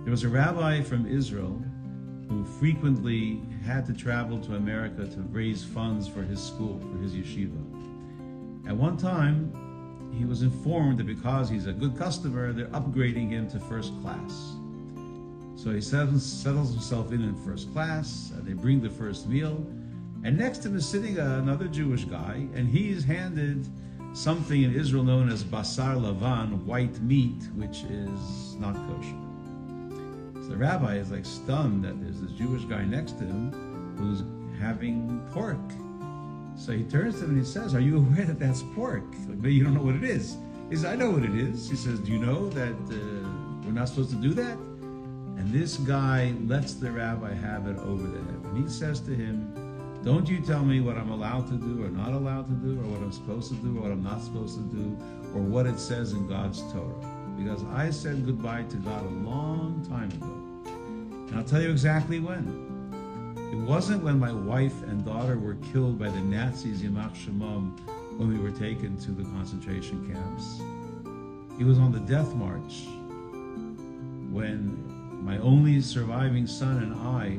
There was a rabbi from Israel who frequently had to travel to America to raise funds for his school, for his yeshiva. At one time, he was informed that because he's a good customer, they're upgrading him to first class. So he settles himself in first class, and they bring the first meal, and next to him is sitting another Jewish guy, and he's handed something in Israel known as basar lavan, white meat, which is not kosher. So the rabbi is like stunned that there's this Jewish guy next to him who's having pork. So he turns to him and he says, "Are you aware that that's pork? Like, maybe you don't know what it is." He says, "I know what it is." He says, "Do you know that we're not supposed to do that?" And this guy lets the rabbi have it over the head. And he says to him, "Don't you tell me what I'm allowed to do or not allowed to do, or what I'm supposed to do or what I'm not supposed to do, or what it says in God's Torah. Because I said goodbye to God a long time ago. And I'll tell you exactly when. It wasn't when my wife and daughter were killed by the Nazis, Yamach Shemam, when we were taken to the concentration camps. It was on the death march when my only surviving son and I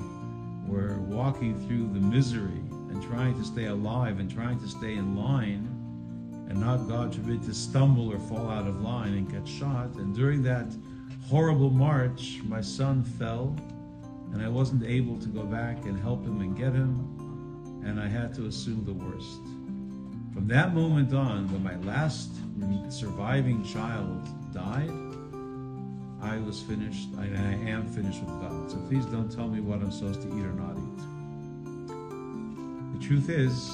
were walking through the misery and trying to stay alive and trying to stay in line and not, God forbid, to stumble or fall out of line and get shot. And during that horrible march, my son fell, and I wasn't able to go back and help him and get him, and I had to assume the worst. From that moment on, when my last surviving child died, I was finished, and I am finished with God. So please don't tell me what I'm supposed to eat or not eat. The truth is,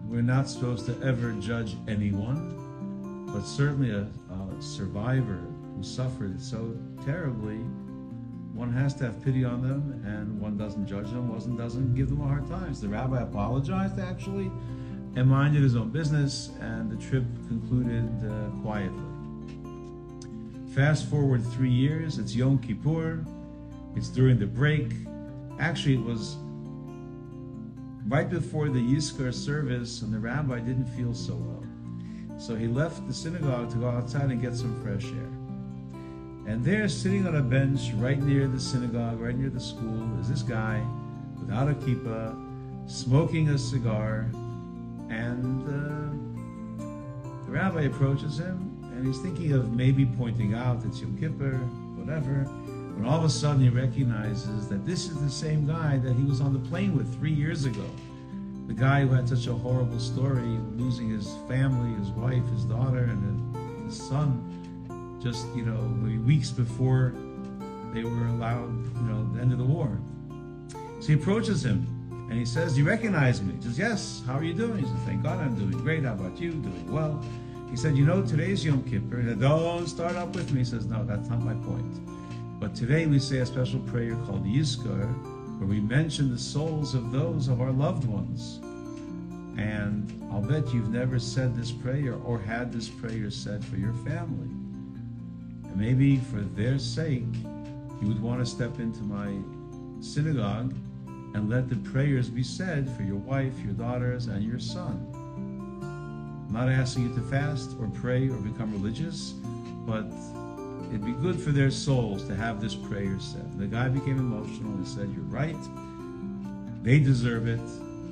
we're not supposed to ever judge anyone, but certainly a survivor who suffered so terribly, one has to have pity on them, and one doesn't judge them, one doesn't give them a hard time. So the rabbi apologized, actually, and minded his own business, and the trip concluded quietly. Fast forward 3 years, it's Yom Kippur, it's during the break. Actually, it was right before the Yizkar service, and the rabbi didn't feel so well. So he left the synagogue to go outside and get some fresh air. And there, sitting on a bench right near the synagogue, right near the school, is this guy without a kippah, smoking a cigar, and the rabbi approaches him, and he's thinking of maybe pointing out it's Yom Kippur, whatever, when all of a sudden he recognizes that this is the same guy that he was on the plane with 3 years ago. The guy who had such a horrible story, losing his family, his wife, his daughter, and his son, just, maybe weeks before they were allowed, the end of the war. So he approaches him, and he says, "Do you recognize me?" He says, "Yes, how are you doing?" He says, "Thank God I'm doing great. How about you? Doing well." He said, "Today's Yom Kippur." He said, "Don't start up with me." He says, "No, that's not my point. But today we say a special prayer called Yizkar, where we mention the souls of those of our loved ones. And I'll bet you've never said this prayer or had this prayer said for your family. And maybe for their sake, you would want to step into my synagogue and let the prayers be said for your wife, your daughters, and your son. I'm not asking you to fast or pray or become religious, but it'd be good for their souls to have this prayer said." The guy became emotional and said, "You're right. They deserve it.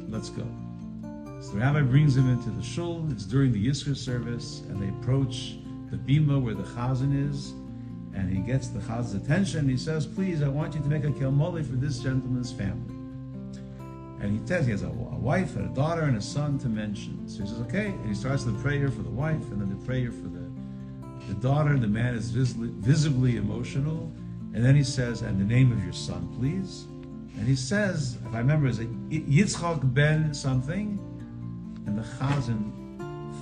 Let's go." So the rabbi brings him into the shul. It's during the Yizkar service, and they approach the bima where the chazan is, and he gets the chazan's attention. He says, "Please, I want you to make a kel moli for this gentleman's family." And he says he has a wife and a daughter and a son to mention. So he says, "Okay." And he starts the prayer for the wife and then the prayer for the daughter. The man is visibly emotional. And then he says, "And the name of your son, please." And he says, if I remember, it's Yitzchak ben something. And the chazan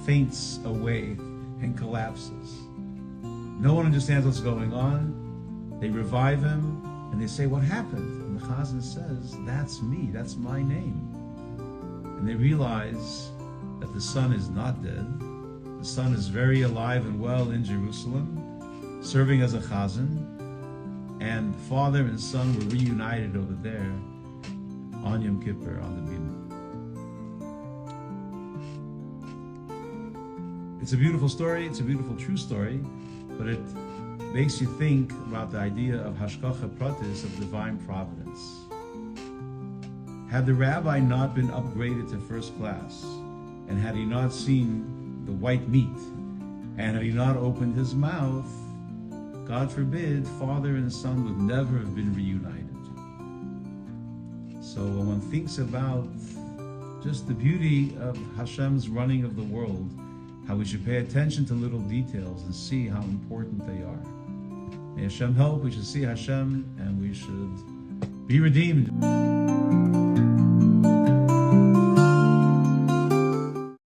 faints away and collapses. No one understands what's going on. They revive him and they say, "What happened?" And the chazan says, "That's me, that's my name." And they realize that the son is not dead. The son is very alive and well in Jerusalem, serving as a chazan. And father and son were reunited over there on Yom Kippur, on the bima. It's a beautiful story, it's a beautiful true story, but it makes you think about the idea of hashgacha pratis, of divine providence. Had the rabbi not been upgraded to first class, and had he not seen the white meat, and had he not opened his mouth, God forbid, father and son would never have been reunited. So when one thinks about just the beauty of Hashem's running of the world, how we should pay attention to little details and see how important they are. May Hashem help, we should see Hashem and we should be redeemed.